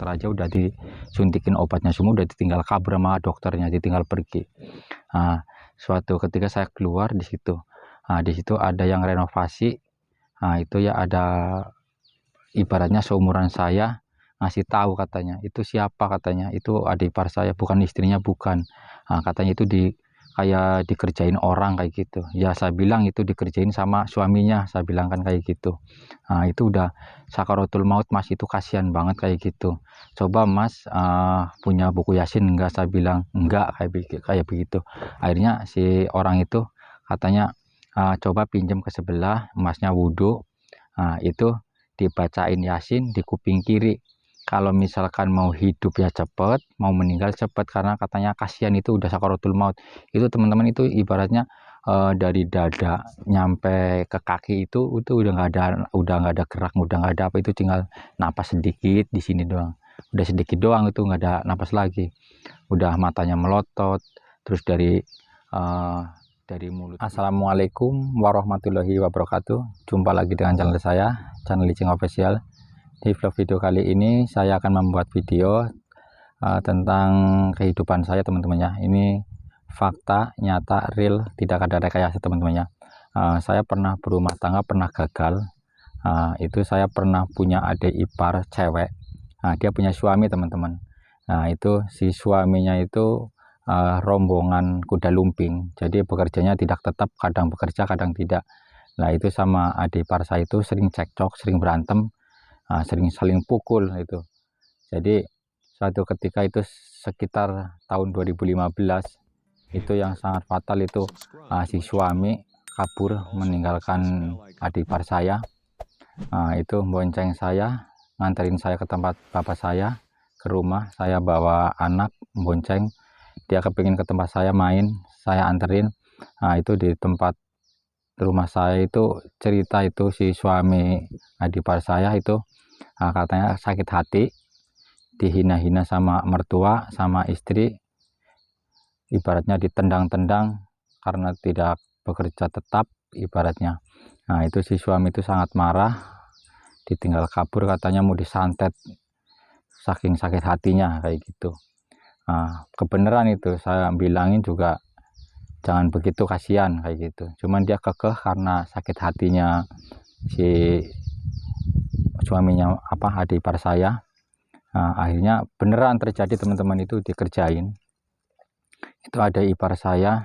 dokter aja udah disuntikin obatnya semua, udah ditinggal kabur sama dokternya, ditinggal pergi. Nah, suatu ketika saya keluar di situ. Nah, di situ ada yang renovasi. Nah, itu ya ada ibaratnya seumuran saya, ngasih tahu katanya, itu siapa katanya, itu adik ipar saya, bukan istrinya, bukan. Nah, katanya itu kayak dikerjain orang kayak gitu. Ya saya bilang itu dikerjain sama suaminya, saya bilang kan kayak gitu. Nah, itu udah sakaratul maut Mas, itu kasihan banget kayak gitu. Coba Mas punya buku Yasin enggak? Saya bilang enggak, kayak begitu. Akhirnya si orang itu katanya coba pinjam ke sebelah, Masnya wudhu. Nah, itu dibacain Yasin di kuping kiri. Kalau misalkan mau hidup ya cepet, mau meninggal cepet, karena katanya kasihan, itu udah sakaratul maut. Itu teman-teman, itu ibaratnya dari dada nyampe ke kaki itu udah nggak ada gerak, udah nggak ada apa, itu tinggal napas sedikit di sini doang, udah sedikit doang, itu nggak ada napas lagi, udah matanya melotot, terus dari mulut. Assalamualaikum warahmatullahi wabarakatuh. Jumpa lagi dengan channel saya, channel Licing Official. Di vlog video kali ini saya akan membuat video tentang kehidupan saya, teman-teman ya. Ini fakta nyata, real, tidak ada rekayasa, teman-teman ya. Saya pernah berumah tangga, pernah gagal. Itu saya pernah punya adik ipar cewek. Dia punya suami, teman-teman. Nah, itu si suaminya itu rombongan kuda lumping, jadi bekerjanya tidak tetap, kadang bekerja kadang tidak. Nah, itu sama adik ipar saya itu sering cekcok, sering berantem, sering saling pukul itu. Jadi suatu ketika itu sekitar tahun 2015 itu yang sangat fatal itu, si suami kabur meninggalkan adik ipar saya. Itu bonceng saya, nganterin saya ke tempat bapak saya, ke rumah. Saya bawa anak bonceng, dia kepingin ke tempat saya main, saya anterin. Itu di tempat rumah saya itu cerita itu si suami adik ipar saya itu katanya sakit hati, dihina-hina sama mertua, sama istri, ibaratnya ditendang-tendang karena tidak bekerja tetap ibaratnya. Nah, itu si suami itu sangat marah, ditinggal kabur, katanya mau disantet saking sakit hatinya kayak gitu. Kebenaran itu, saya bilangin juga jangan begitu, kasihan kayak gitu. Cuman dia kekeh karena sakit hatinya si suaminya adik ipar saya. Akhirnya beneran terjadi, teman-teman, itu dikerjain. Itu ada ipar saya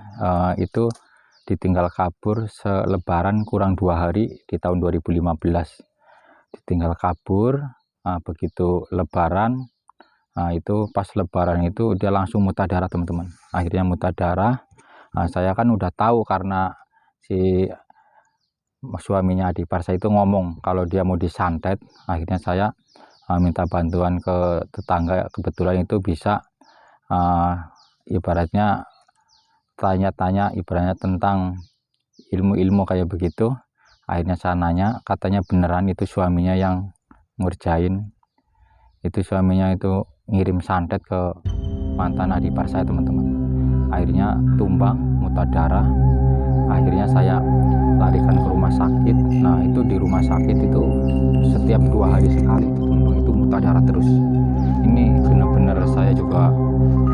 itu ditinggal kabur selebaran kurang 2 hari di tahun 2015. Ditinggal kabur, begitu lebaran. Itu pas lebaran itu dia langsung muntah darah, teman-teman. Akhirnya muntah darah. Saya kan udah tahu karena si suaminya adik ipar saya itu ngomong kalau dia mau disantet. Akhirnya saya minta bantuan ke tetangga, kebetulan itu bisa ibaratnya tanya-tanya ibaratnya tentang ilmu-ilmu kayak begitu. Akhirnya saya nanya, katanya beneran itu suaminya yang ngerjain. Itu suaminya itu ngirim santet ke mantan adik ipar saya, teman-teman. Akhirnya tumbang, muntah darah. Akhirnya saya larikan ke rumah sakit. Nah, itu di rumah sakit itu setiap 2 hari sekali itu muntah darah terus. Ini benar-benar saya juga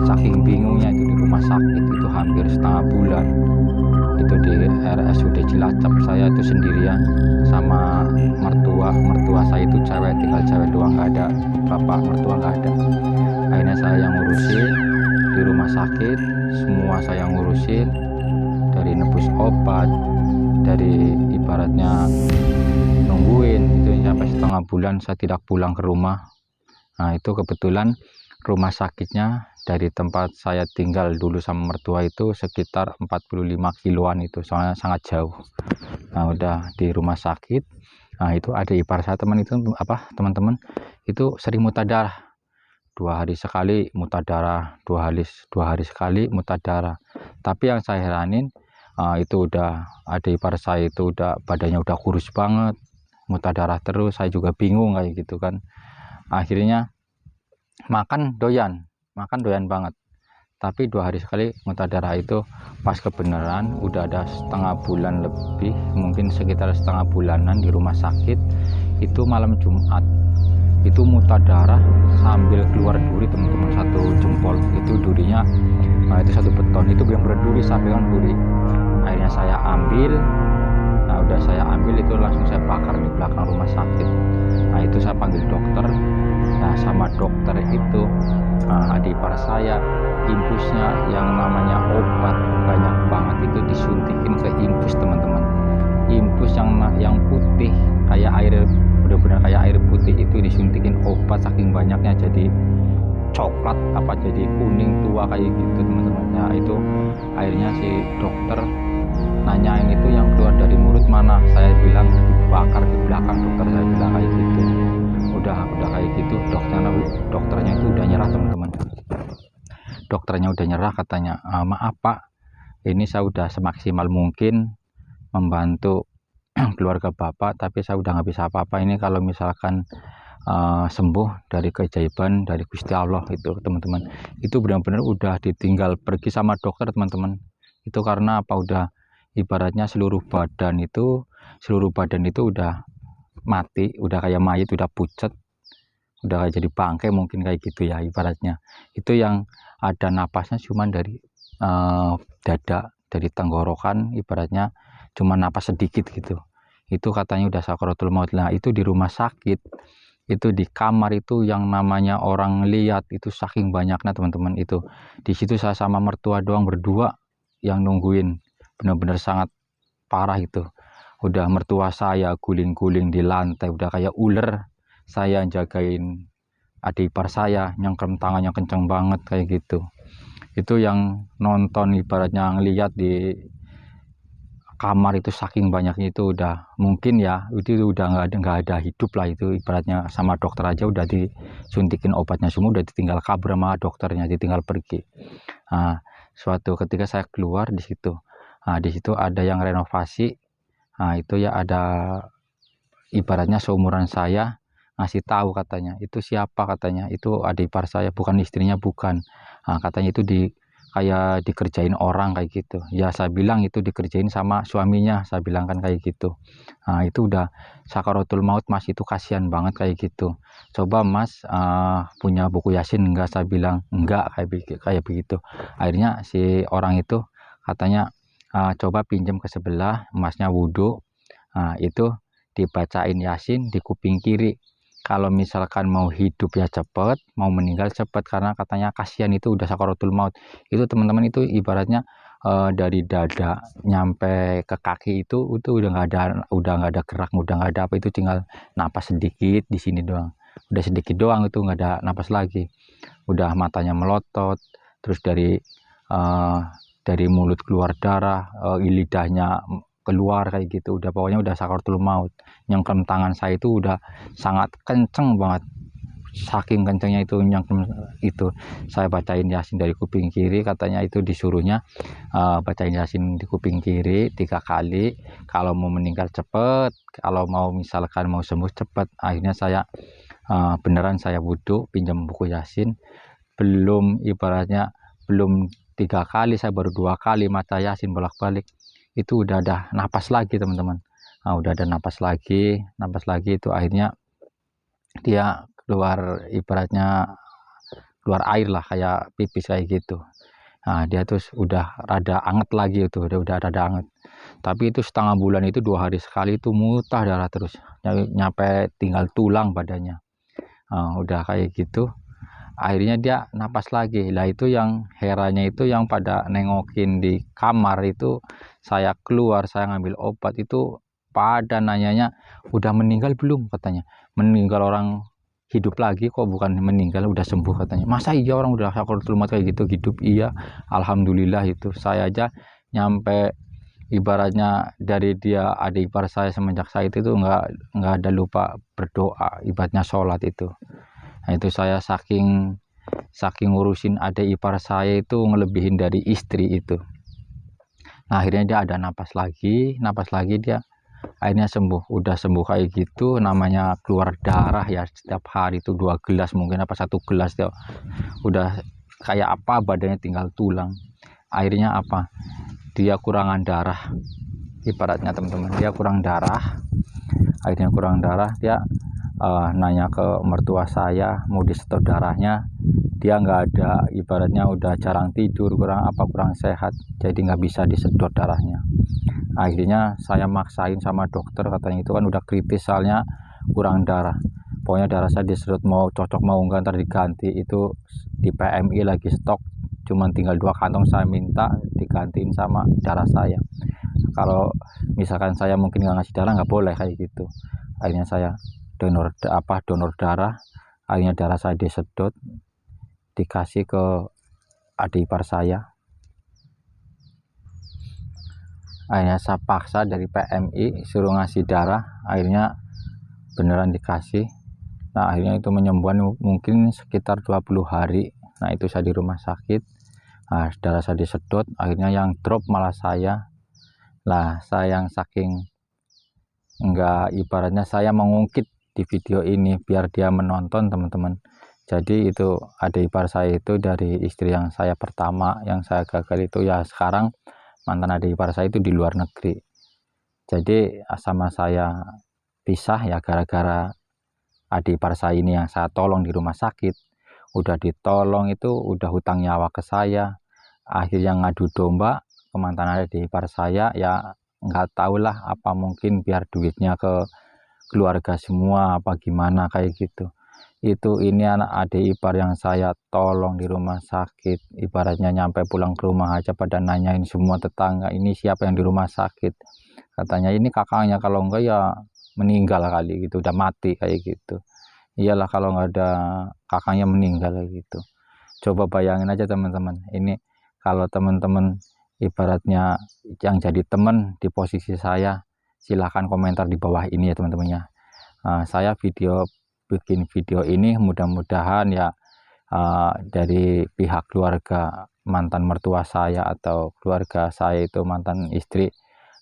saking bingungnya itu di rumah sakit itu hampir setengah bulan. Itu di RSUD Cilacap, saya itu sendirian sama mertua saya itu cewek, tinggal cewek doang, nggak ada bapak mertua, nggak ada. Akhirnya saya yang ngurusin di rumah sakit, semua saya ngurusin, dari nebus obat, dari ibaratnya nungguin itu sampai setengah bulan saya tidak pulang ke rumah. Nah, itu kebetulan rumah sakitnya dari tempat saya tinggal dulu sama mertua itu sekitar 45 kiloan, itu soalnya sangat jauh. Nah, udah di rumah sakit. Nah, itu ada ipar saya, teman-teman, itu sering muntah darah. 2 hari sekali muntah darah, 2 hari sekali muntah darah. Tapi yang saya heranin itu udah ada ipar saya itu udah badannya udah kurus banget, muntah darah terus. Saya juga bingung kayak gitu kan. Akhirnya makan doyan banget, tapi 2 hari sekali muntah darah. Itu pas kebenaran udah ada setengah bulan lebih, mungkin sekitar setengah bulanan di rumah sakit. Itu malam Jumat itu muntah darah sambil keluar duri teman-teman, satu jempol itu durinya. Nah itu satu beton, itu benar-benar duri, sampai kan duri. Akhirnya saya ambil. Nah udah saya ambil itu langsung saya bakar di belakang rumah sakit. Nah itu saya panggil dokter. Nah sama dokter itu adik ipar saya, infusnya yang namanya obat banyak banget itu disuntikin ke infus teman-teman. Infus yang putih kayak air, benar-benar kayak air putih, itu disuntikin obat saking banyaknya jadi coklat apa jadi kuning tua kayak gitu teman-teman. Nah itu akhirnya si dokter nanyain itu yang keluar dari mulut mana, saya bilang dibakar di belakang. Dokter saya bilang kayak gitu. Udah kayak gitu dokternya itu udah nyerah teman-teman. Dokternya udah nyerah, katanya maaf Pak, ini saya udah semaksimal mungkin membantu keluarga Bapak, tapi saya udah nggak bisa apa-apa. Ini kalau misalkan sembuh dari keajaiban dari Gusti Allah itu teman-teman. Itu benar-benar udah ditinggal pergi sama dokter teman-teman. Itu karena apa, udah ibaratnya seluruh badan itu udah mati, udah kayak mayat, udah pucat, udah kayak jadi bangkai mungkin kayak gitu ya ibaratnya. Itu yang ada napasnya cuman dari dada, dari tenggorokan, ibaratnya cuma napas sedikit gitu. Itu katanya udah sakaratul maut. Nah itu di rumah sakit, itu di kamar itu yang namanya orang lihat itu saking banyaknya teman-teman. Itu di situ saya sama mertua doang berdua yang nungguin, benar-benar sangat parah itu. Udah mertua saya guling-guling di lantai, udah kayak ular. Saya jagain adik ipar saya, nyengkrem tangannya kenceng banget kayak gitu. Itu yang nonton ibaratnya ngelihat di kamar itu saking banyaknya, itu udah mungkin ya itu udah nggak ada hidup lah itu ibaratnya. Sama dokter aja udah disuntikin obatnya semua, udah ditinggal kabur sama dokternya, ditinggal pergi. Nah, suatu ketika saya keluar di situ, nah di situ ada yang renovasi. Nah itu ya ada ibaratnya seumuran saya, ngasih tahu katanya itu siapa, katanya itu adik ipar saya, bukan istrinya, bukan. Nah, katanya itu kayak dikerjain orang kayak gitu ya. Saya bilang itu dikerjain sama suaminya, saya bilang kan kayak gitu. Nah itu udah sakaratul maut Mas, itu kasihan banget kayak gitu. Coba Mas punya buku Yasin enggak, saya bilang enggak, kayak begitu. Akhirnya si orang itu katanya coba pinjam ke sebelah, Masnya wudhu. Nah itu dibacain Yasin di kuping kiri. Kalau misalkan mau hidup ya cepet, mau meninggal cepet, karena katanya kasihan, itu udah sakaratul maut. Itu teman-teman, itu ibaratnya dari dada nyampe ke kaki itu udah nggak ada gerak, udah nggak ada apa, itu tinggal napas sedikit di sini doang, udah sedikit doang, itu nggak ada napas lagi. Udah matanya melotot, terus dari mulut keluar darah, lidahnya keluar kayak gitu, udah pokoknya udah sakaratul maut. Nyengkem tangan saya itu udah sangat kenceng banget, saking kencengnya itu nyengkem. Itu saya bacain Yasin dari kuping kiri, katanya itu disuruhnya bacain Yasin di kuping kiri 3 kali kalau mau meninggal cepet, kalau mau misalkan mau sembuh cepet. Akhirnya saya beneran saya wudhu, pinjam buku Yasin, belum 3 kali, saya baru 2 kali mata Yasin bolak-balik, itu udah ada napas lagi teman-teman. Nah, udah ada napas lagi itu akhirnya dia keluar, ibaratnya keluar air lah, kayak pipis kayak gitu. Nah dia tuh udah rada anget lagi, itu udah rada anget. Tapi itu setengah bulan itu 2 hari sekali itu muntah darah terus, nyampe tinggal tulang badannya. Nah, udah kayak gitu akhirnya dia napas lagi lah. Itu yang herannya itu yang pada nengokin di kamar itu, saya keluar, saya ngambil obat, itu pada nanyanya udah meninggal belum, katanya. Meninggal orang hidup lagi kok, bukan meninggal udah sembuh, katanya. Masa iya orang udah sakaratul maut kayak gitu hidup? Iya, alhamdulillah. Itu saya aja nyampe ibaratnya dari dia adik ipar saya, semenjak saya itu nggak ada lupa berdoa, ibaratnya sholat itu. Nah itu saya saking ngurusin adik ipar saya itu ngelebihin dari istri itu. Nah akhirnya dia ada napas lagi dia akhirnya sembuh, udah sembuh kayak gitu. Namanya keluar darah ya setiap hari itu 2 gelas mungkin, apa 1 gelas ya, udah kayak apa badannya tinggal tulang. Akhirnya apa, dia kurangan darah ibaratnya teman-teman, dia kurang darah. Akhirnya kurang darah, dia nanya ke mertua saya mau disedot darahnya, dia nggak ada, ibaratnya udah jarang tidur, kurang sehat, jadi nggak bisa disedot darahnya. Akhirnya saya maksain sama dokter, katanya itu kan udah kritis soalnya kurang darah, pokoknya darah saya disedot mau cocok mau enggak ntar diganti. Itu di PMI lagi stok cuman tinggal 2 kantong, saya minta digantiin sama darah saya. Kalau misalkan saya mungkin nggak ngasih darah, nggak boleh kayak gitu. Akhirnya saya donor darah, akhirnya darah saya disedot dikasih ke adik ipar saya. Akhirnya saya paksa dari PMI suruh ngasih darah, akhirnya beneran dikasih. Nah akhirnya itu menyembuhkan mungkin sekitar 20 hari. Nah itu saya di rumah sakit, nah, darah saya disedot, akhirnya yang drop malah saya. Lah saya yang saking enggak, ibaratnya saya mengungkit di video ini biar dia menonton teman-teman. Jadi itu adik ipar saya itu dari istri yang saya pertama yang saya gagal itu ya, sekarang mantan adik ipar saya itu di luar negeri. Jadi sama saya pisah ya gara-gara adik ipar saya ini yang saya tolong di rumah sakit. Udah ditolong itu udah hutang nyawa ke saya, akhirnya ngadu domba ke mantan adik ipar saya. Ya nggak tahulah, apa mungkin biar duitnya ke keluarga semua apa gimana kayak gitu. Itu ini anak adik ipar yang saya tolong di rumah sakit, ibaratnya nyampe pulang ke rumah aja pada nanyain semua tetangga, ini siapa yang di rumah sakit, katanya ini kakaknya, kalau enggak ya meninggal kali gitu, udah mati kayak gitu. Iyalah kalau nggak ada kakaknya meninggal kayak gitu. Coba bayangin aja teman-teman, ini kalau teman-teman ibaratnya yang jadi teman di posisi saya, silahkan komentar di bawah ini ya teman-teman ya. Saya bikin video ini mudah-mudahan ya dari pihak keluarga mantan mertua saya atau keluarga saya itu mantan istri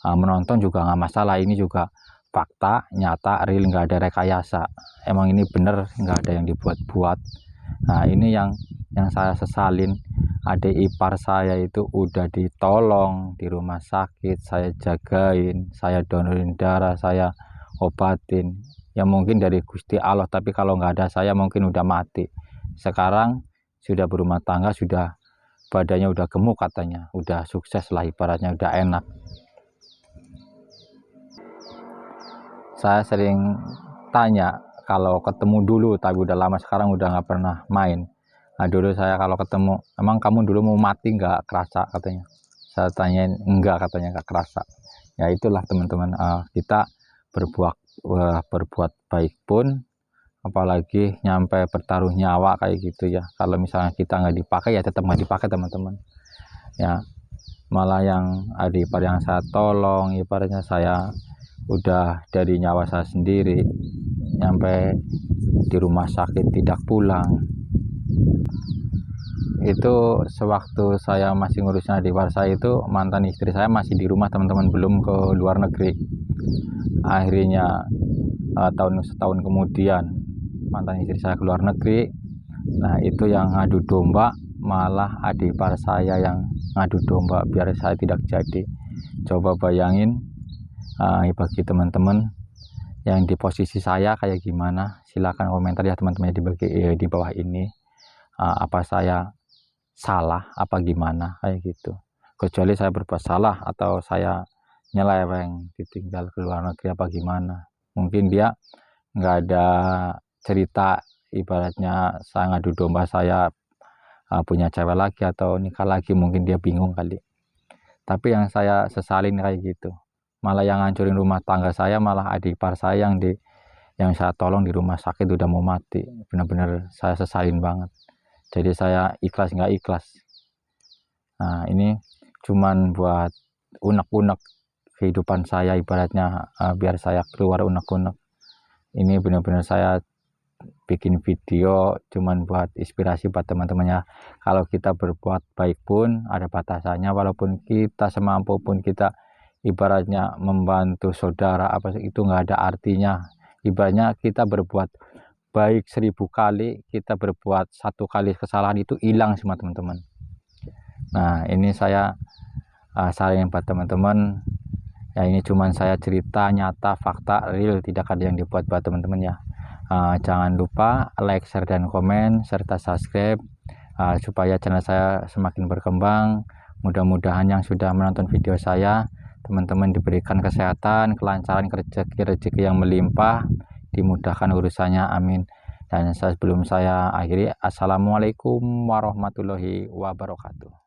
menonton juga nggak masalah. Ini juga fakta nyata real, nggak ada rekayasa, emang ini bener, nggak ada yang dibuat-buat. Nah ini yang saya sesalin, adik ipar saya itu udah ditolong di rumah sakit, saya jagain, saya donorin darah, saya obatin, ya mungkin dari Gusti Allah, tapi kalau nggak ada saya mungkin udah mati. Sekarang sudah berumah tangga, sudah badannya udah gemuk katanya, udah sukses lah ibaratnya, udah enak. Saya sering tanya kalau ketemu dulu, tapi udah lama sekarang udah nggak pernah main. Nah dulu saya kalau ketemu, emang kamu dulu mau mati nggak kerasa katanya. Saya tanyain, enggak katanya, nggak kerasa. Ya itulah teman-teman, kita berbuat baik pun, apalagi nyampe bertaruh nyawa kayak gitu ya. Kalau misalnya kita nggak dipakai ya tetap nggak dipakai teman-teman. Ya malah yang adik ipar yang saya tolong, ibaratnya saya udah dari nyawa saya sendiri, nyampe di rumah sakit tidak pulang. Itu sewaktu saya masih ngurusin adik ipar saya itu, mantan istri saya masih di rumah teman-teman, belum ke luar negeri. Akhirnya setahun kemudian mantan istri saya ke luar negeri. Nah itu yang ngadu domba, malah adik ipar saya yang ngadu domba biar saya tidak jadi. Coba bayangin bagi teman-teman yang di posisi saya kayak gimana, silahkan komentar ya teman-teman di bawah ini. Apa saya salah apa gimana kayak gitu. Kecuali saya berbuat salah atau saya nyeleweng ditinggal ke luar negeri apa gimana, mungkin dia nggak ada cerita, ibaratnya saya ngadu domba, saya punya cewek lagi atau nikah lagi, mungkin dia bingung kali. Tapi yang saya sesalin kayak gitu, malah yang ngancurin rumah tangga saya malah adik ipar saya yang saya tolong di rumah sakit udah mau mati. Benar-benar saya sesalin banget, jadi saya ikhlas nggak ikhlas. Nah ini cuman buat unek-unek kehidupan saya, ibaratnya biar saya keluar unek-unek. Ini benar-benar saya bikin video cuman buat inspirasi buat teman-temannya. Kalau kita berbuat baik pun ada batasannya, walaupun kita semampu pun kita ibaratnya membantu saudara apa itu nggak ada artinya. Ibaratnya kita berbuat baik 1000 kali, kita berbuat 1 kali kesalahan itu hilang semua teman-teman. Nah ini saya saling buat teman-teman ya, ini cuman saya cerita nyata fakta real, tidak ada yang dibuat buat teman-teman ya. Jangan lupa like, share, dan komen, serta subscribe supaya channel saya semakin berkembang. Mudah-mudahan yang sudah menonton video saya, teman-teman diberikan kesehatan, kelancaran, rezeki yang melimpah, dimudahkan urusannya, amin. Dan sebelum saya akhiri, assalamualaikum warahmatullahi wabarakatuh.